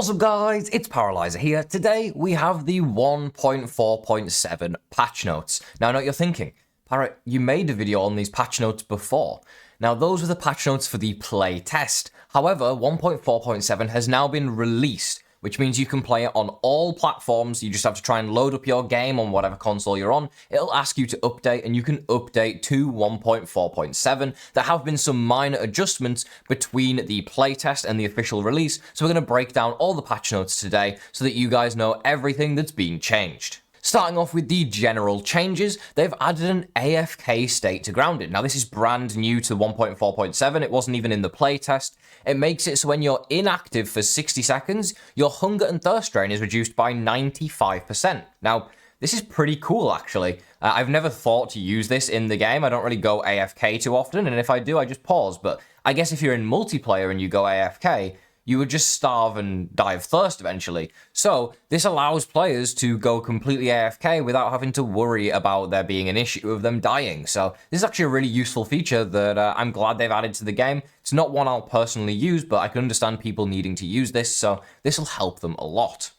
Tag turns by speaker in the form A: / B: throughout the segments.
A: What's up guys, it's Paraly5er here. Today we have the 1.4.7 patch notes. Now I know what you're thinking, Para, you made a video on these patch notes before. Now those were the patch notes for the play test. However, 1.4.7 has now been released, which means you can play it on all platforms. You just have to try and load up your game on whatever console you're on. It'll ask you to update, and you can update to 1.4.7. There have been some minor adjustments between the playtest and the official release, so we're going to break down all the patch notes today so that you guys know everything that's being changed. Starting off with the general changes, they've added an AFK state to Grounded. Now this is brand new to 1.4.7, it wasn't even in the playtest. It makes it so when you're inactive for 60 seconds, your hunger and thirst drain is reduced by 95%. Now, this is pretty cool actually. I've never thought to use this in the game. I don't really go AFK too often, and if I do, I just pause. But I guess if you're in multiplayer and you go AFK, you would just starve and die of thirst eventually. So this allows players to go completely AFK without having to worry about there being an issue of them dying. So this is actually a really useful feature that I'm glad they've added to the game. It's not one I'll personally use, but I can understand people needing to use this, so this will help them a lot.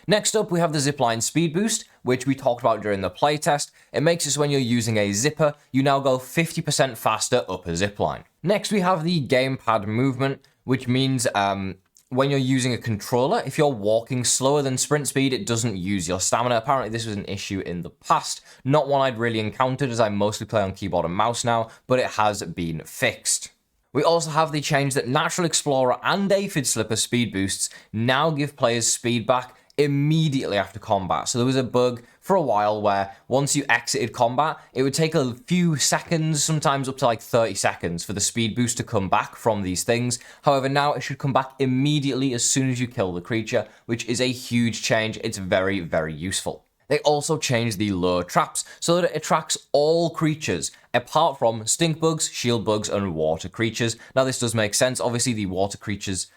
A: Next up, we have the zipline speed boost, which we talked about during the playtest. It makes it so when you're using a zipper, you now go 50% faster up a zipline. Next, we have the gamepad movement, which means when you're using a controller, if you're walking slower than sprint speed, it doesn't use your stamina. Apparently, this was an issue in the past. Not one I'd really encountered, as I mostly play on keyboard and mouse now, but it has been fixed. We also have the change that Natural Explorer and Aphid Slipper speed boosts now give players speed back immediately after combat. So there was a bug for a while where once you exited combat, it would take a few seconds, sometimes up to like 30 seconds, for the speed boost to come back from these things. However, now it should come back immediately as soon as you kill the creature, which is a huge change. It's very, very useful. They also changed the lure traps so that it attracts all creatures, apart from stink bugs, shield bugs, and water creatures. Now this does make sense. Obviously, the water creatures,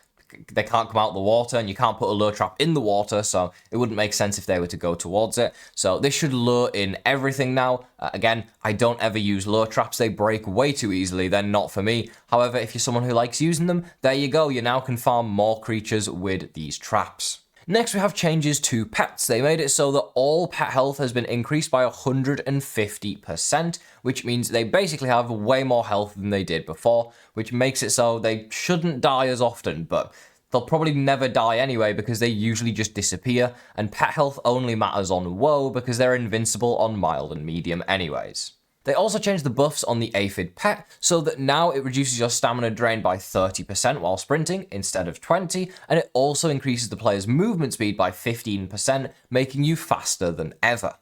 A: they can't come out of the water, and you can't put a lure trap in the water, so it wouldn't make sense if they were to go towards it. So this should lure in everything now. Again, I don't ever use lure traps. They break way too easily. They're not for me. However, if you're someone who likes using them, there you go. You now can farm more creatures with these traps. Next, we have changes to pets. They made it so that all pet health has been increased by 150%, which means they basically have way more health than they did before, which makes it so they shouldn't die as often, but they'll probably never die anyway because they usually just disappear, and pet health only matters on Woe because they're invincible on mild and medium anyways. They also changed the buffs on the Aphid pet so that now it reduces your stamina drain by 30% while sprinting instead of 20%, and it also increases the player's movement speed by 15%, making you faster than ever.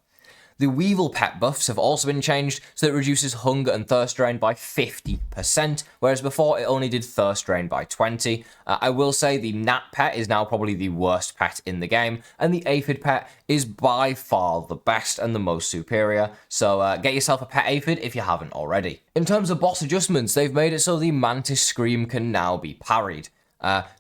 A: The Weevil pet buffs have also been changed so that it reduces hunger and thirst drain by 50%, whereas before it only did thirst drain by 20%. I will say the Gnat pet is now probably the worst pet in the game, and the Aphid pet is by far the best and the most superior, so get yourself a pet Aphid if you haven't already. In terms of boss adjustments, they've made it so the Mantis Scream can now be parried.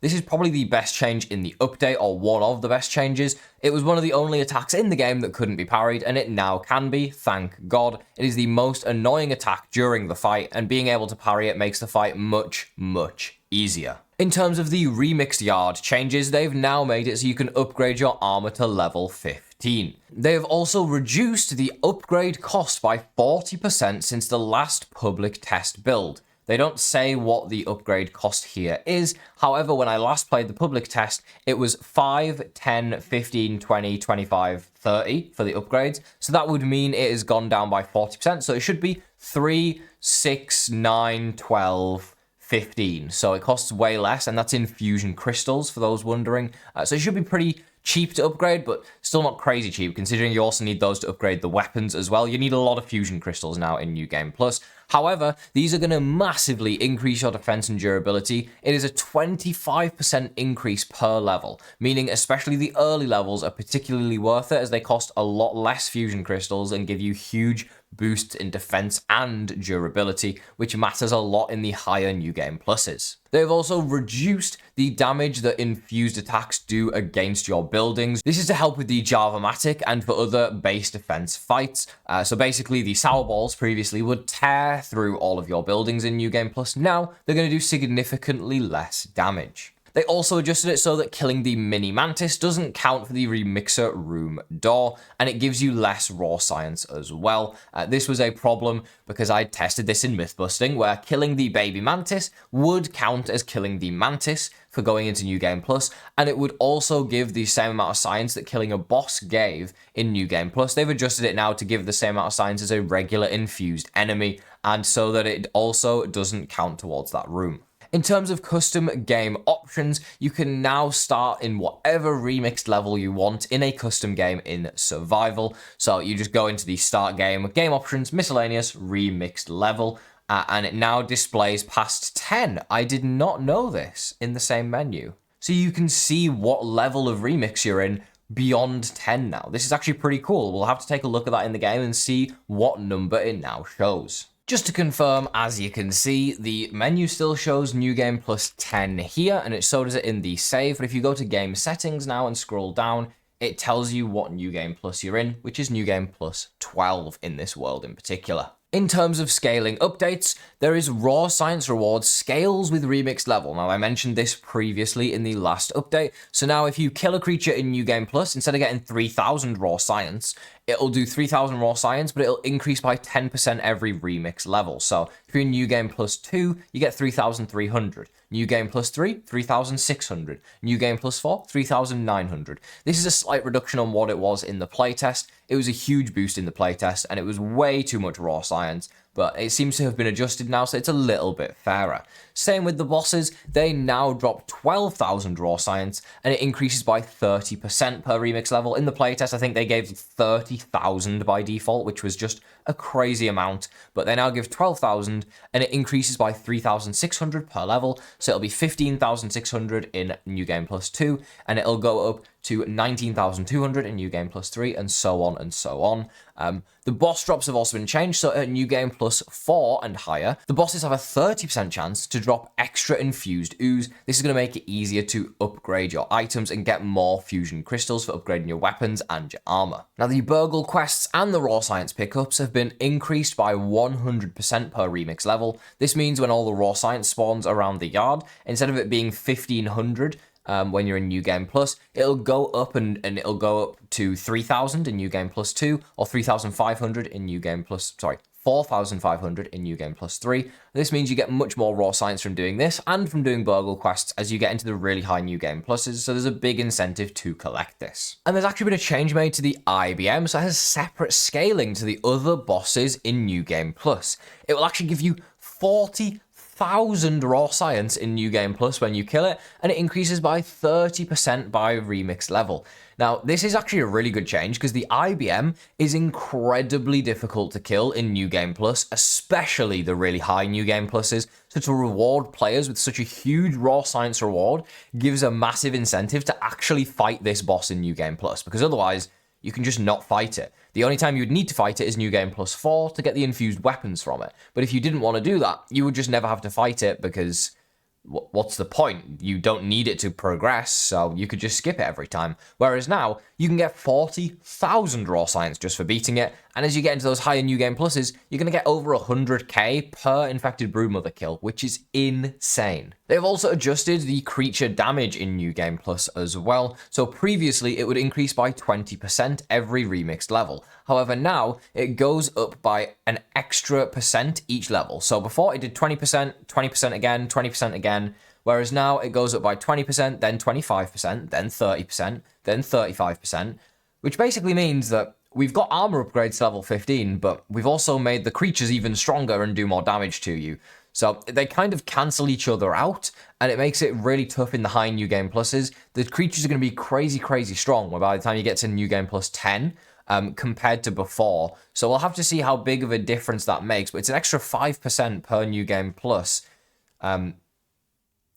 A: This is probably the best change in the update, or one of the best changes. It was one of the only attacks in the game that couldn't be parried, and it now can be, thank God. It is the most annoying attack during the fight, and being able to parry it makes the fight much, much easier. In terms of the remixed yard changes, they've now made it so you can upgrade your armor to level 15. They have also reduced the upgrade cost by 40% since the last public test build. They don't say what the upgrade cost here is. However, when I last played the public test, it was 5, 10, 15, 20, 25, 30 for the upgrades. So that would mean it has gone down by 40%. So it should be 3, 6, 9, 12, 15. So it costs way less, and that's in fusion crystals for those wondering. So it should be pretty cheap to upgrade, but still not crazy cheap, considering you also need those to upgrade the weapons as well. You need a lot of fusion crystals now in New Game Plus. However, these are going to massively increase your defense and durability. It is a 25% increase per level, meaning especially the early levels are particularly worth it as they cost a lot less fusion crystals and give you huge boosts in defense and durability, which matters a lot in the higher New Game Pluses. They've also reduced the damage that infused attacks do against your buildings. This is to help with the Java-matic and for other base defense fights. So basically, the Sour Balls previously would tear through all of your buildings in New Game Plus. Now, they're going to do significantly less damage. They also adjusted it so that killing the mini mantis doesn't count for the remixer room door, and it gives you less raw science as well. This was a problem because I tested this in Mythbusting, where killing the baby mantis would count as killing the mantis for going into New Game Plus, and it would also give the same amount of science that killing a boss gave in New Game Plus. They've adjusted it now to give the same amount of science as a regular infused enemy, and so that it also doesn't count towards that room. In terms of custom game options, you can now start in whatever remixed level you want in a custom game in survival. So you just go into the start game options, miscellaneous, remixed level, and it now displays past 10. I did not know this in the same menu. So you can see what level of remix you're in beyond 10 now. This is actually pretty cool. We'll have to take a look at that in the game and see what number it now shows. Just to confirm, as you can see, the menu still shows New Game Plus 10 here, and so does it in the save, but if you go to Game Settings now and scroll down, it tells you what New Game Plus you're in, which is New Game Plus 12 in this world in particular. In terms of scaling updates, there is raw science rewards scales with remixed level. Now, I mentioned this previously in the last update. So now if you kill a creature in New Game Plus, instead of getting 3,000 raw science, it'll do 3,000 raw science, but it'll increase by 10% every remix level. So if you're in New Game Plus 2, you get 3,300. New Game Plus 3, 3,600. New Game Plus 4, 3,900. This is a slight reduction on what it was in the playtest. It was a huge boost in the playtest, and it was way too much raw science, but it seems to have been adjusted now, so it's a little bit fairer. Same with the bosses, they now drop 12,000 raw science, and it increases by 30% per remix level. In the playtest, I think they gave 30,000 by default, which was just a crazy amount, but they now give 12,000, and it increases by 3,600 per level, so it'll be 15,600 in New Game Plus 2, and it'll go up to 19,200 in New Game Plus 3, and so on and so on. The boss drops have also been changed, so at New Game Plus 4 and higher, the bosses have a 30% chance to drop extra infused ooze. This is going to make it easier to upgrade your items and get more fusion crystals for upgrading your weapons and your armor. Now, the burgle quests and the raw science pickups have been increased by 100% per remix level. This means when all the raw science spawns around the yard, instead of it being 1,500, when you're in New Game Plus, it'll go up and it'll go up to 3,000 in New Game Plus 2, or 3,500 in New Game Plus, 4,500 in New Game Plus 3. This means you get much more raw science from doing this and from doing burgle quests as you get into the really high New Game Pluses, so there's a big incentive to collect this. And there's actually been a change made to the IBM, so it has separate scaling to the other bosses in New Game Plus. It will actually give you 40,000 raw science in New Game Plus when you kill it, and it increases by 30% by remix level. Now, this is actually a really good change because the IBM is incredibly difficult to kill in New Game Plus, especially the really high New Game Pluses. So to reward players with such a huge raw science reward gives a massive incentive to actually fight this boss in New Game Plus, because otherwise you can just not fight it. The only time you'd need to fight it is New Game Plus 4 to get the infused weapons from it. But if you didn't want to do that, you would just never have to fight it because what's the point? You don't need it to progress, so you could just skip it every time. Whereas now, you can get 40,000 raw science just for beating it, and as you get into those higher New Game Pluses, you're going to get over 100k per infected broodmother kill, which is insane. They've also adjusted the creature damage in New Game Plus as well, so previously it would increase by 20% every remixed level. However, now it goes up by an extra percent each level. So before it did 20%, 20% again, 20% again, whereas now it goes up by 20%, then 25%, then 30%, then 35%, which basically means that we've got armor upgrades to level 15, but we've also made the creatures even stronger and do more damage to you. So they kind of cancel each other out, and it makes it really tough in the high New Game Pluses. The creatures are going to be crazy, crazy strong by the time you get to New Game Plus 10, compared to before. So we'll have to see how big of a difference that makes, but it's an extra 5% per New Game Plus.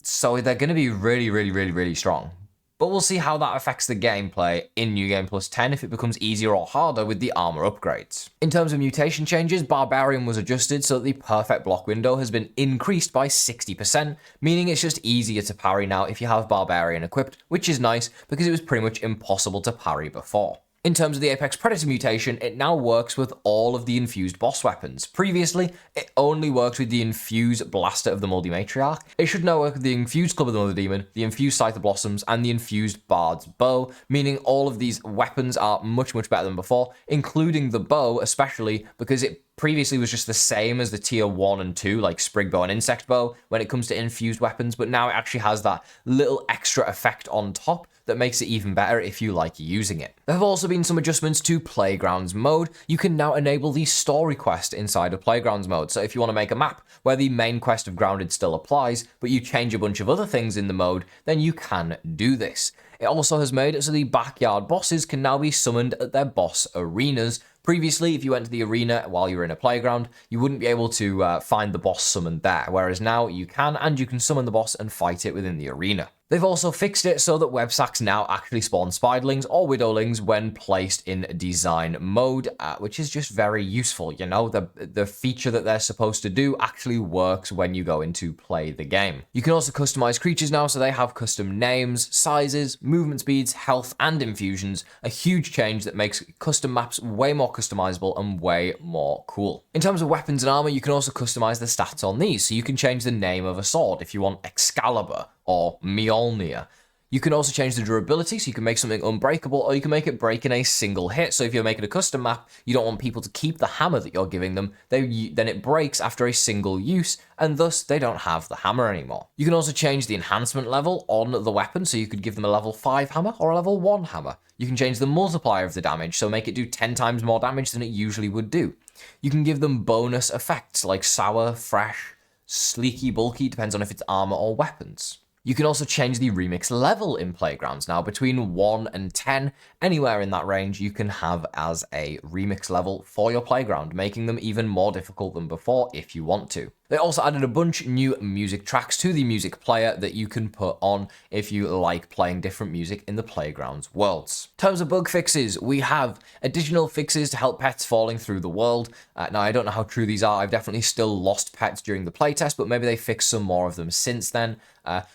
A: So they're going to be really, really, really, really strong. But we'll see how that affects the gameplay in New Game Plus 10 if it becomes easier or harder with the armor upgrades. In terms of mutation changes, Barbarian was adjusted so that the perfect block window has been increased by 60%, meaning it's just easier to parry now if you have Barbarian equipped, which is nice because it was pretty much impossible to parry before. In terms of the Apex Predator mutation, it now works with all of the infused boss weapons. Previously, it only worked with the infused Blaster of the Moldy Matriarch. It should now work with the infused Club of the Mother Demon, the infused Scythe of Blossoms, and the infused Bard's Bow, meaning all of these weapons are much, much better than before, including the bow, especially because it previously was just the same as the tier 1 and 2, like Sprig Bow and Insect Bow, when it comes to infused weapons, but now it actually has that little extra effect on top that makes it even better if you like using it. There have also been some adjustments to Playgrounds mode. You can now enable the story quest inside of Playgrounds mode, so if you want to make a map where the main quest of Grounded still applies, but you change a bunch of other things in the mode, then you can do this. It also has made it so the backyard bosses can now be summoned at their boss arenas. Previously, if you went to the arena while you were in a playground, you wouldn't be able to find the boss summoned there, whereas now you can, and you can summon the boss and fight it within the arena. They've also fixed it so that websacks now actually spawn spiderlings or widowlings when placed in design mode, which is just very useful, you know? The feature that they're supposed to do actually works when you go in to play the game. You can also customize creatures now, so they have custom names, sizes, movement speeds, health, and infusions, a huge change that makes custom maps way more customizable and way more cool. In terms of weapons and armor, you can also customize the stats on these, so you can change the name of a sword if you want Excalibur or Mjolnir. You can also change the durability, so you can make something unbreakable, or you can make it break in a single hit. So if you're making a custom map, you don't want people to keep the hammer that you're giving them, then it breaks after a single use, and thus they don't have the hammer anymore. You can also change the enhancement level on the weapon, so you could give them a level 5 hammer or a level 1 hammer. You can change the multiplier of the damage, so make it do 10 times more damage than it usually would do. You can give them bonus effects like sour, fresh, sleeky, bulky, depends on if it's armor or weapons. You can also change the remix level in Playgrounds now. Between 1 and 10, anywhere in that range, you can have as a remix level for your playground, making them even more difficult than before if you want to. They also added a bunch new music tracks to the music player that you can put on if you like playing different music in the Playgrounds worlds. In terms of bug fixes, we have additional fixes to help pets falling through the world. Now, I don't know how true these are. I've definitely still lost pets during the playtest, but maybe they fixed some more of them since then.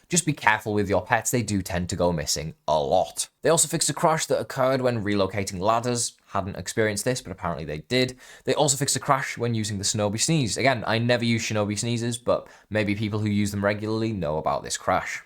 A: Just be careful with your pets. They do tend to go missing a lot. They also fixed a crash that occurred when relocating ladders. Hadn't experienced this, but apparently they did. They also fixed a crash when using the Shinobi Sneeze. Again, I never use Shinobi Sneezes, but maybe people who use them regularly know about this crash.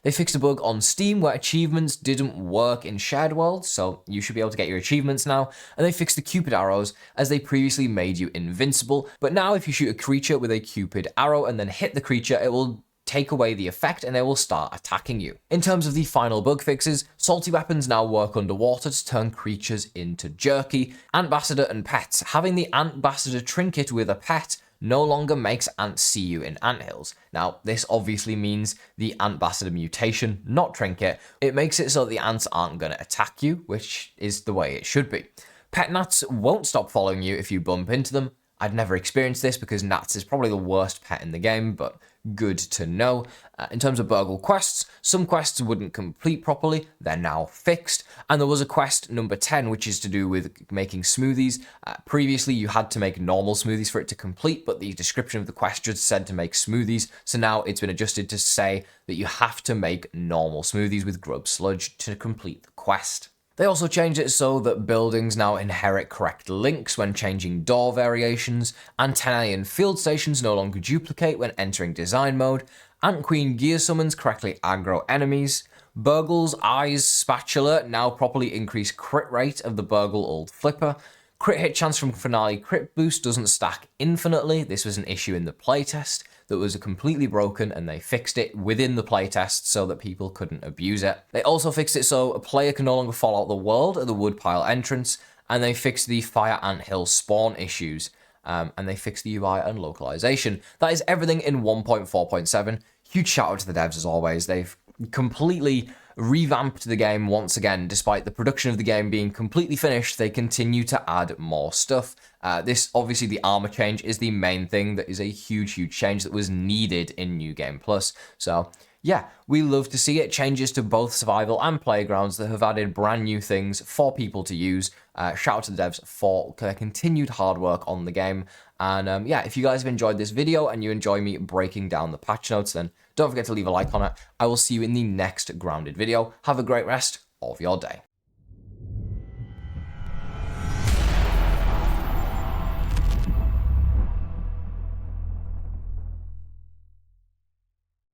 A: They fixed a bug on Steam where achievements didn't work in shared worlds, so you should be able to get your achievements now. And they fixed the Cupid arrows, as they previously made you invincible, but now if you shoot a creature with a Cupid arrow and then hit the creature, it will take away the effect and they will start attacking you. In terms of the final bug fixes, salty weapons now work underwater to turn creatures into jerky. Antbassador and pets. Having the Antbassador trinket with a pet no longer makes ants see you in anthills. Now, this obviously means the Antbassador mutation, not trinket. It makes it so that the ants aren't going to attack you, which is the way it should be. Pet gnats won't stop following you if you bump into them. I'd never experienced this because gnats is probably the worst pet in the game, but good to know. In terms of Burgle quests, some quests wouldn't complete properly, they're now fixed, and there was a quest number 10 which is to do with making smoothies. Previously you had to make normal smoothies for it to complete, but the description of the quest just said to make smoothies, so now it's been adjusted to say that you have to make normal smoothies with grub sludge to complete the quest. They also changed it so that buildings now inherit correct links when changing door variations, antennae and field stations no longer duplicate when entering design mode, Ant Queen gear summons correctly aggro enemies, Burgle's Eyes Spatula now properly increase crit rate of the Burgle Old Flipper, crit hit chance from Finale crit boost doesn't stack infinitely. This was an issue in the playtest that was completely broken, and they fixed it within the playtest so that people couldn't abuse it. They also fixed it so a player can no longer fall out the world at the woodpile entrance, and they fixed the fire anthill spawn issues, and they fixed the UI and localization. That is everything in 1.4.7. Huge shout out to the devs as always. They've completely revamped the game once again. Despite the production of the game being completely finished, they continue to add more stuff. This, obviously, the armor change is the main thing that is a huge, huge change that was needed in New Game Plus. So, yeah, we love to see it. Changes to both Survival and Playgrounds that have added brand new things for people to use. Shout out to the devs for their continued hard work on the game. And yeah, if you guys have enjoyed this video and you enjoy me breaking down the patch notes, then don't forget to leave a like on it. I will see you in the next Grounded video. Have a great rest of your day.